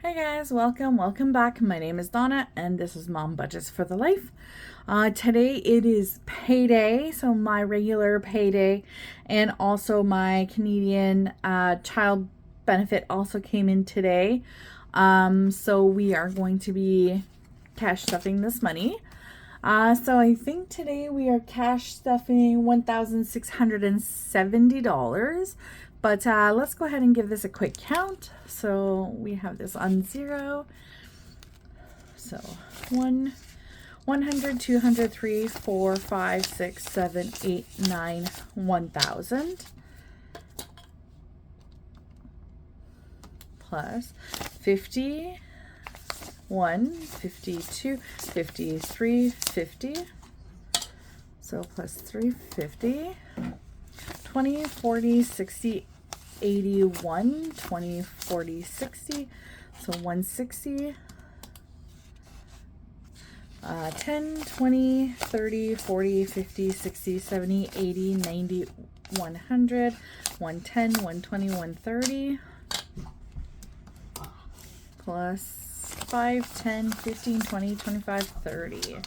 Hey guys, welcome back. My name is Donna and this is Mom Budgets for the Life. Today it is payday, so my regular payday and also my Canadian child benefit also came in today. So we are going to be cash stuffing this money. So I think today we are cash stuffing $1,670. But let's go ahead and give this a quick count. So we have this on 0. So 100, 200, 3, 4, 5, 6, 7, 8, 9, 1,000. Plus 51, 52, 53, 50. So plus 350. 20, 40, 60, 81, 20, 40, 60, so 160, 10, 20, 30, 40, 50, 60, 70, 80, 90, 100, 110, 120, 130, plus 5, 10, 15, 20, 25, 30.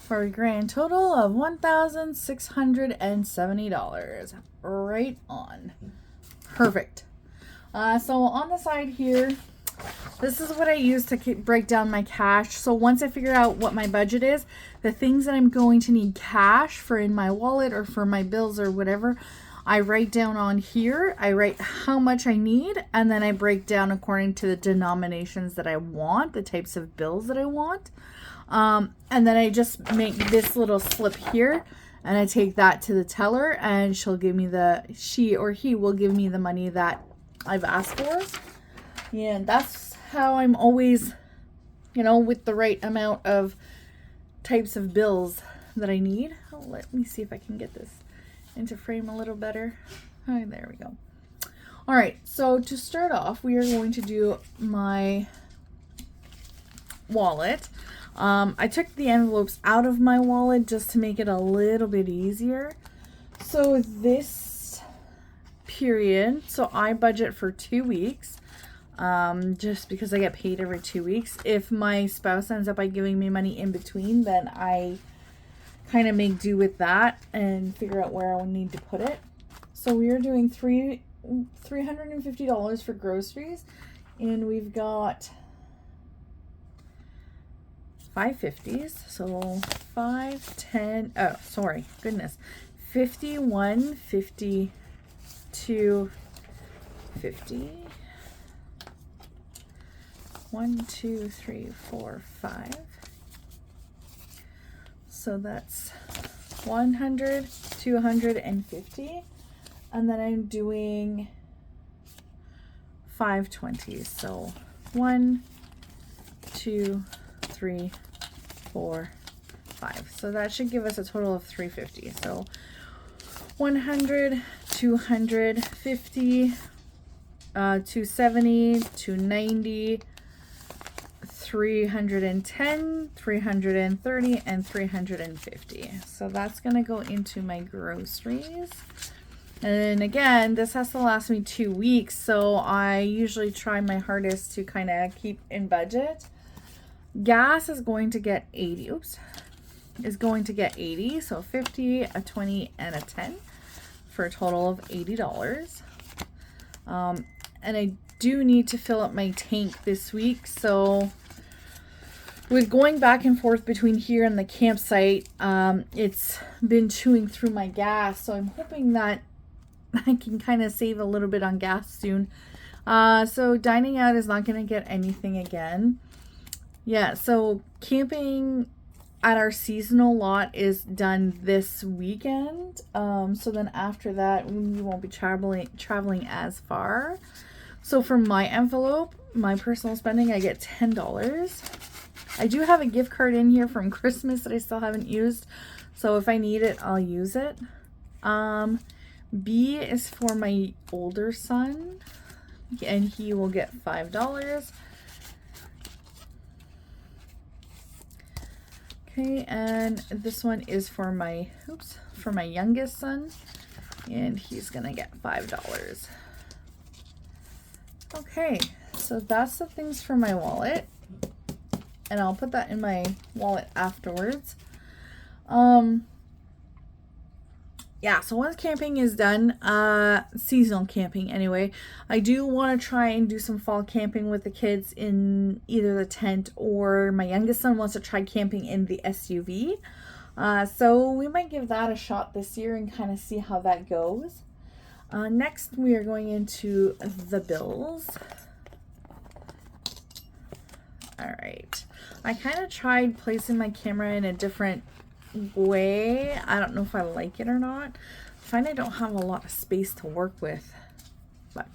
For a grand total of $1,670. Right on. Perfect. So on the side here, this is what I use to break down my cash. So once I figure out what my budget is, the things that I'm going to need cash for in my wallet or for my bills or whatever, I write down on here. I write how much I need, and then I break down according to the denominations that I want, the types of bills that I want. And then I just make this little slip here and I take that to the teller and she or he will give me the money that I've asked for. And that's how I'm always, with the right amount of types of bills that I need. Oh, let me see if I can get this into frame a little better. Oh, there we go. All right. So to start off, we are going to do my wallet. I took the envelopes out of my wallet just to make it a little bit easier. So this period, so I budget for 2 weeks, just because I get paid every 2 weeks. If my spouse ends up by giving me money in between, then I kind of make do with that and figure out where I need to put it. So we are doing $350 for groceries, and we've got 550s, so 5, 10, 51, 52, 50, 1, 2, 3, 4, 5, so that's 100, 250, and then I'm doing 520s, so 1, 2, 3, 4, 5. So that should give us a total of 350. So 100, 250, 270, 290, 310, 330, and 350. So that's going to go into my groceries. And again, this has to last me 2 weeks. So I usually try my hardest to kind of keep in budget. Gas is going to get 80. So 50, a 20, and a 10 for a total of $80. And I do need to fill up my tank this week. So with going back and forth between here and the campsite, it's been chewing through my gas. So I'm hoping that I can kind of save a little bit on gas soon. So dining out is not going to get anything again. Yeah, so camping at our seasonal lot is done this weekend. So then after that, we won't be traveling as far. So for my envelope, my personal spending, I get $10. I do have a gift card in here from Christmas that I still haven't used. So if I need it, I'll use it. B is for my older son, and he will get $5. Okay, and this one is for my youngest son, and he's gonna get $5. Okay, so that's the things for my wallet. And I'll put that in my wallet afterwards. Yeah, so once camping is done, seasonal camping anyway, I do want to try and do some fall camping with the kids in either the tent, or my youngest son wants to try camping in the SUV. So we might give that a shot this year and kind of see how that goes. Next, we are going into the bills. All right. I kind of tried placing my camera in a different way. I don't know if I like it or not. I find I don't have a lot of space to work with. But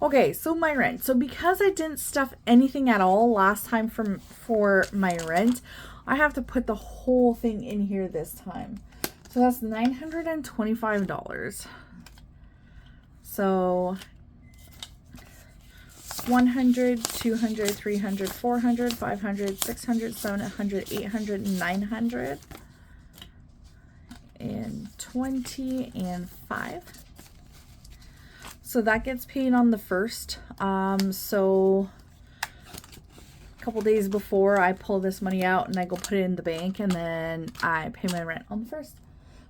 okay, so my rent. So because I didn't stuff anything at all last time for my rent, I have to put the whole thing in here this time. So that's $925. So 100, 200, 300, 400, 500, 600, 700, 800, 900, and 20 and 5. So that gets paid on the 1st. So a couple days before, I pull this money out and I go put it in the bank, and then I pay my rent on the 1st.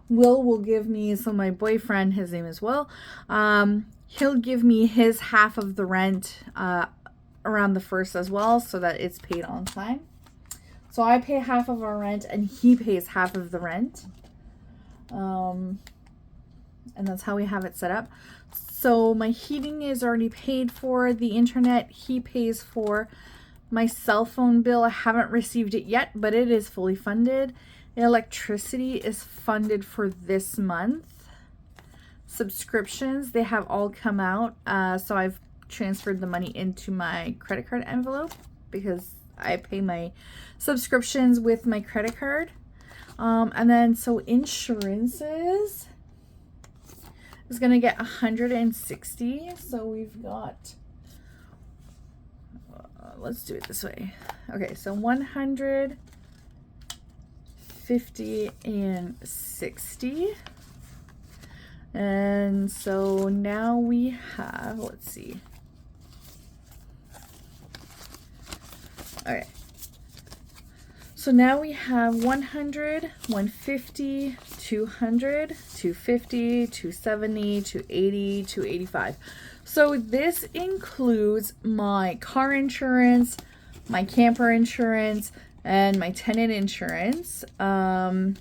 Will give me, so my boyfriend, his name is Will, he'll give me his half of the rent around the 1st as well, so that it's paid on time. So I pay half of our rent and he pays half of the rent. And that's how we have it set up. So my heating is already paid for. The internet he pays for. My cell phone bill, I haven't received it yet, but it is fully funded. Electricity is funded for this month. Subscriptions, they have all come out. So I've transferred the money into my credit card envelope because I pay my subscriptions with my credit card. And then so insurances is going to get 160. So we've got, let's do it this way. Okay, so 100, 50, and 60. And so now we have, let's see. Okay. So now we have 100, 150, 200, 250, 270, 280, 285. So this includes my car insurance, my camper insurance, and my tenant insurance. But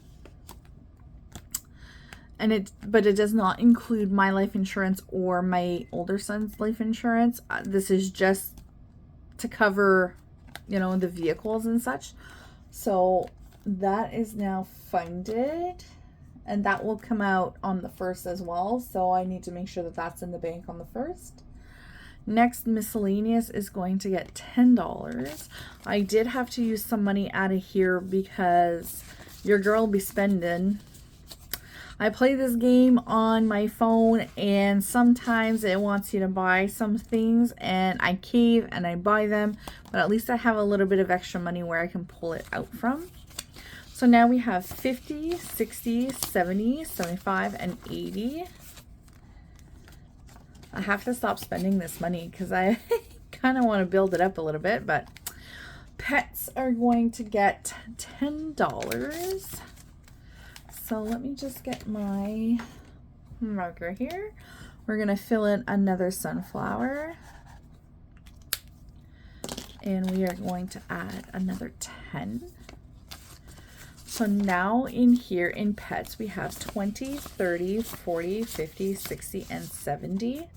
it does not include my life insurance or my older son's life insurance. This is just to cover, the vehicles and such. So that is now funded, and that will come out on the 1st as well. So I need to make sure that that's in the bank on the 1st. Next, miscellaneous is going to get $10. I did have to use some money out of here because your girl will be spending. I play this game on my phone, and sometimes it wants you to buy some things, and I cave and I buy them, but at least I have a little bit of extra money where I can pull it out from. So now we have 50, 60, 70, 75, and 80. I have to stop spending this money because I kind of want to build it up a little bit, but pets are going to get $10. So let me just get my marker here. We're going to fill in another sunflower. And we are going to add another 10. So now in here in pets, we have 20, 30, 40, 50, 60, and 70.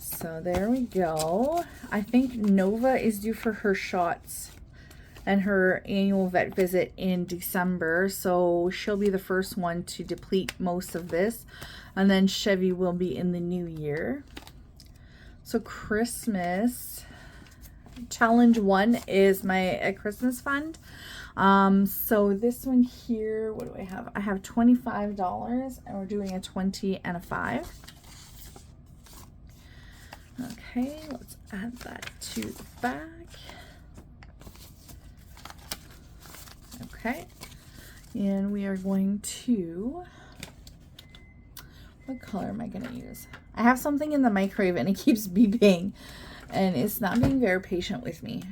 So there we go. I think Nova is due for her shots and her annual vet visit in December. So she'll be the first one to deplete most of this. And then Chevy will be in the new year. So Christmas, challenge 1 is my Christmas fund. So this one here, what do I have? I have $25, and we're doing a 20 and a 5. Okay, let's add that to the back. Okay, and we are going to What color am I going to use? I have something in the microwave and it keeps beeping and it's not being very patient with me.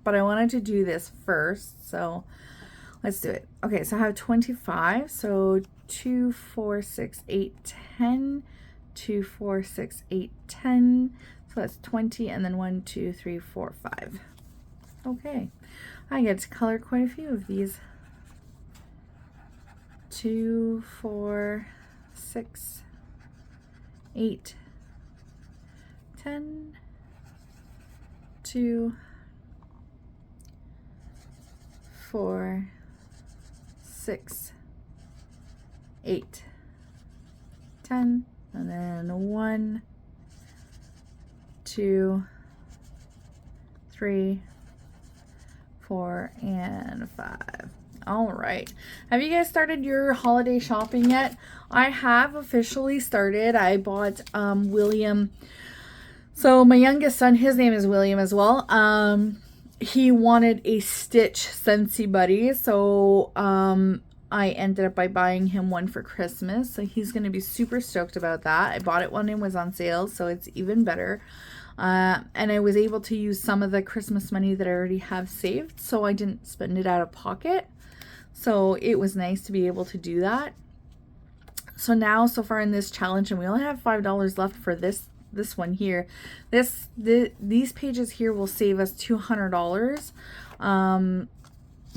But I wanted to do this first, so let's do it. Okay, so I have 25. So 2, 4, 6, 8, 10. 2, 4, 6, 8, 10. So that's 20, and then 1, 2, 3, 4, 5. Okay, I get to color quite a few of these. 2, 4, 6, 8, 10, 2, 4, 6, 8, 10, and then 1, 2, 3, 4, and 5. All right. Have you guys started your holiday shopping yet? I have officially started. I bought William. So my youngest son, his name is William as well. He wanted a Stitch Scentsy Buddy. So I ended up by buying him one for Christmas. So he's going to be super stoked about that. I bought it when it was on sale, so it's even better. And I was able to use some of the Christmas money that I already have saved, so I didn't spend it out of pocket. So it was nice to be able to do that. So now, so far in this challenge, and we only have $5 left for this one here. These pages here will save us $200.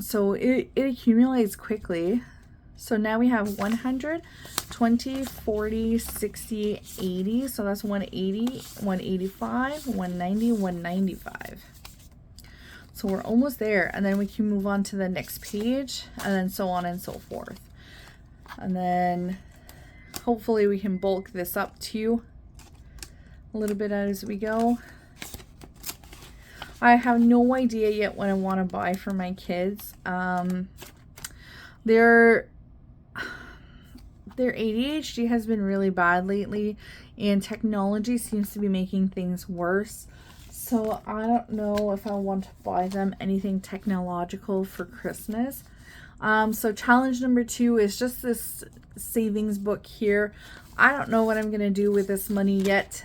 So it accumulates quickly. So now we have 100, 20, 40, 60, 80. So that's 180, 185, 190, 195. So we're almost there. And then we can move on to the next page, and then so on and so forth. And then hopefully we can bulk this up too a little bit as we go. I have no idea yet what I want to buy for my kids. Their ADHD has been really bad lately, and technology seems to be making things worse. So I don't know if I want to buy them anything technological for Christmas. So challenge number 2 is just this savings book here. I don't know what I'm going to do with this money yet,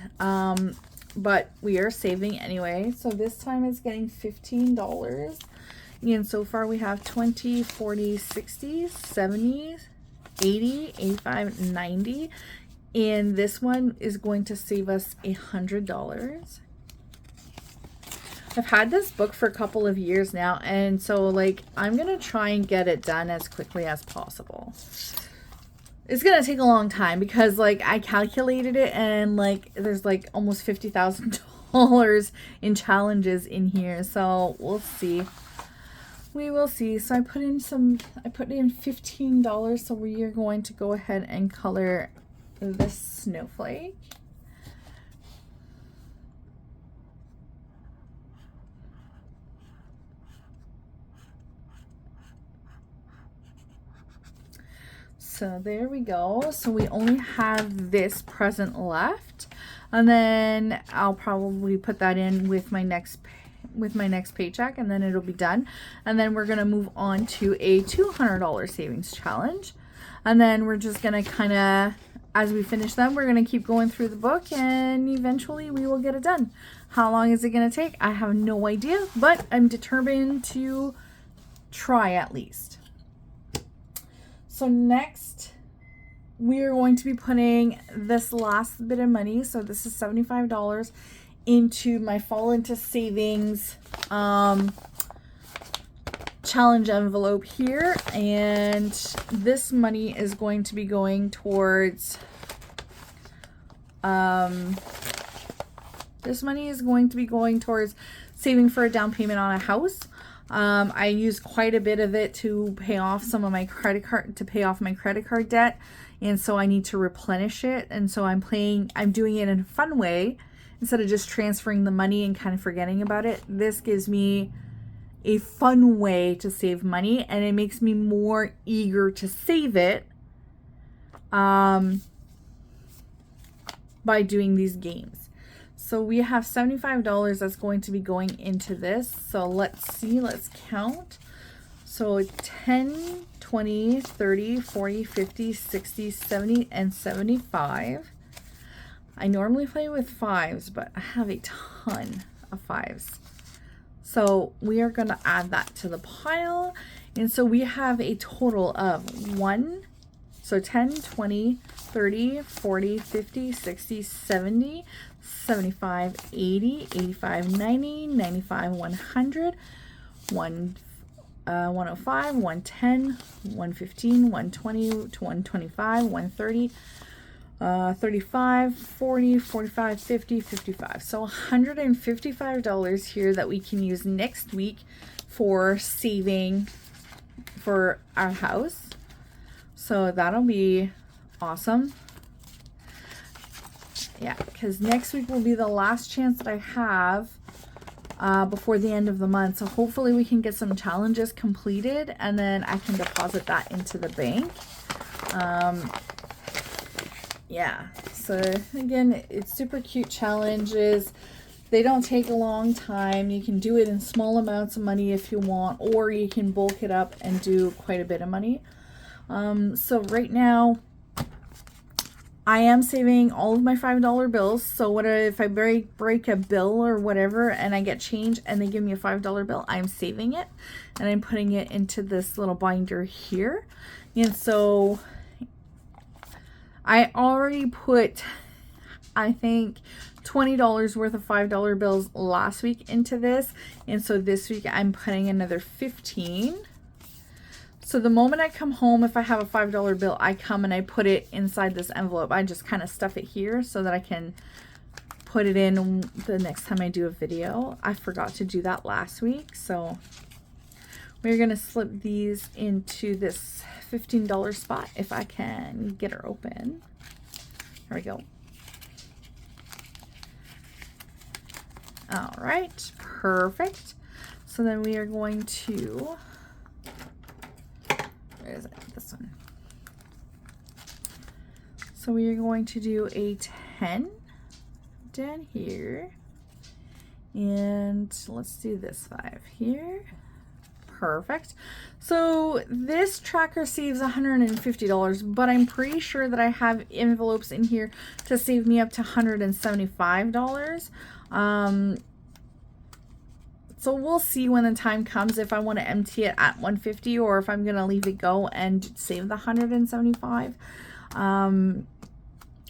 but we are saving anyway. So this time it's getting $15. And so far we have 20, 40, 60, 70, 80, 85, 90. And this one is going to save us $100. I've had this book for a couple of years now, and so like I'm gonna try and get it done as quickly as possible. It's gonna take a long time because like I calculated it, and like there's like almost $50,000 in challenges in here, so we'll see. We will see. So I put in $15, so we are going to go ahead and color this snowflake. So there we go. So we only have this present left, and then I'll probably put that in with my next paycheck, and then it'll be done. And then we're gonna move on to a $200 savings challenge, and then we're just gonna kind of, as we finish them, we're gonna keep going through the book, and eventually we will get it done. How long is it gonna take? I have no idea, but I'm determined to try at least. So next, we are going to be putting this last bit of money, so this is $75, into my Fall Into Savings challenge envelope here. And this money is going to be going towards saving for a down payment on a house. I use quite a bit of it to pay off some of my credit card debt, and so I need to replenish it. And so I'm doing it in a fun way instead of just transferring the money and kind of forgetting about it. This gives me a fun way to save money, and it makes me more eager to save it by doing these games. So we have $75 that's going to be going into this. So let's see, let's count. So 10, 20, 30, 40, 50, 60, 70, and 75. I normally play with 5s, but I have a ton of 5s. So we are going to add that to the pile. And so we have a total of 1, so 10, 20, 30, 40, 50, 60, 70, 75, 80, 85, 90, 95, 100, 105, 110, 115, 120 to 125, 130, 35, 40, 45, 50, 55. So $155 here that we can use next week for saving for our house. So that'll be awesome. Yeah, because next week will be the last chance that I have before the end of the month. So hopefully we can get some challenges completed and then I can deposit that into the bank. Yeah, so again, it's super cute challenges. They don't take a long time. You can do it in small amounts of money if you want, or you can bulk it up and do quite a bit of money. So right now I am saving all of my $5 bills. So what if I break a bill or whatever and I get change and they give me a $5 bill, I'm saving it and I'm putting it into this little binder here. And so I already put, I think, $20 worth of $5 bills last week into this. And so this week I'm putting another 15. So the moment I come home, if I have a $5 bill, I come and I put it inside this envelope. I just kind of stuff it here so that I can put it in the next time I do a video. I forgot to do that last week. So we're going to slip these into this $15 spot if I can get her open. There we go. All right, perfect. So then we are going to, where is it? This one. So we are going to do a 10 down here. And let's do this 5 here. Perfect. So this tracker saves $150, but I'm pretty sure that I have envelopes in here to save me up to $175. So we'll see when the time comes if I want to empty it at $150 or if I'm going to leave it go and save the $175.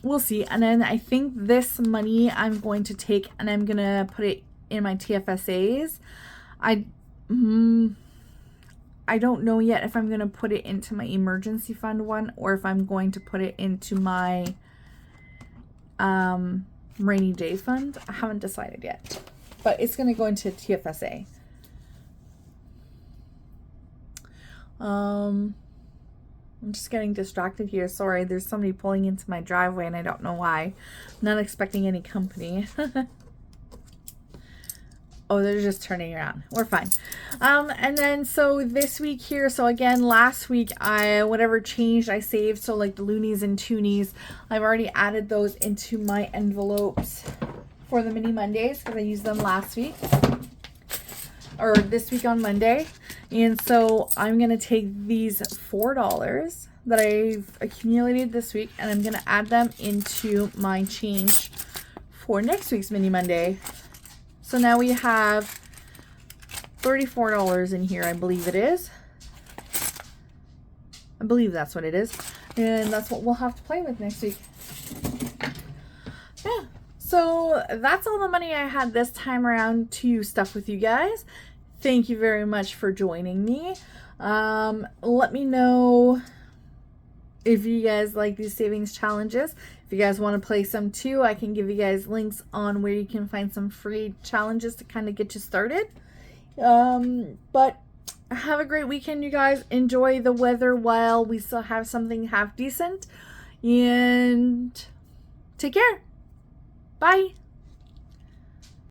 We'll see. And then I think this money I'm going to take and I'm going to put it in my TFSAs. I don't know yet if I'm going to put it into my emergency fund one or if I'm going to put it into my rainy day fund. I haven't decided yet, but it's going to go into TFSA. I'm just getting distracted here. Sorry, there's somebody pulling into my driveway and I don't know why. I'm not expecting any company. Oh, they're just turning around. We're fine. And then so this week here, so again, last week, whatever changed, I saved. So like the loonies and toonies, I've already added those into my envelopes for the mini Mondays because I used them last week or this week on Monday. And so I'm going to take these $4 that I've accumulated this week and I'm going to add them into my change for next week's mini Monday. So now we have $34 in here, I believe it is. I believe that's what it is. And that's what we'll have to play with next week. Yeah. So that's all the money I had this time around to stuff with you guys. Thank you very much for joining me. Let me know if you guys like these savings challenges. If you guys want to play some too, I can give you guys links on where you can find some free challenges to kind of get you started. But have a great weekend, you guys. Enjoy the weather while we still have something half decent. And take care. Bye.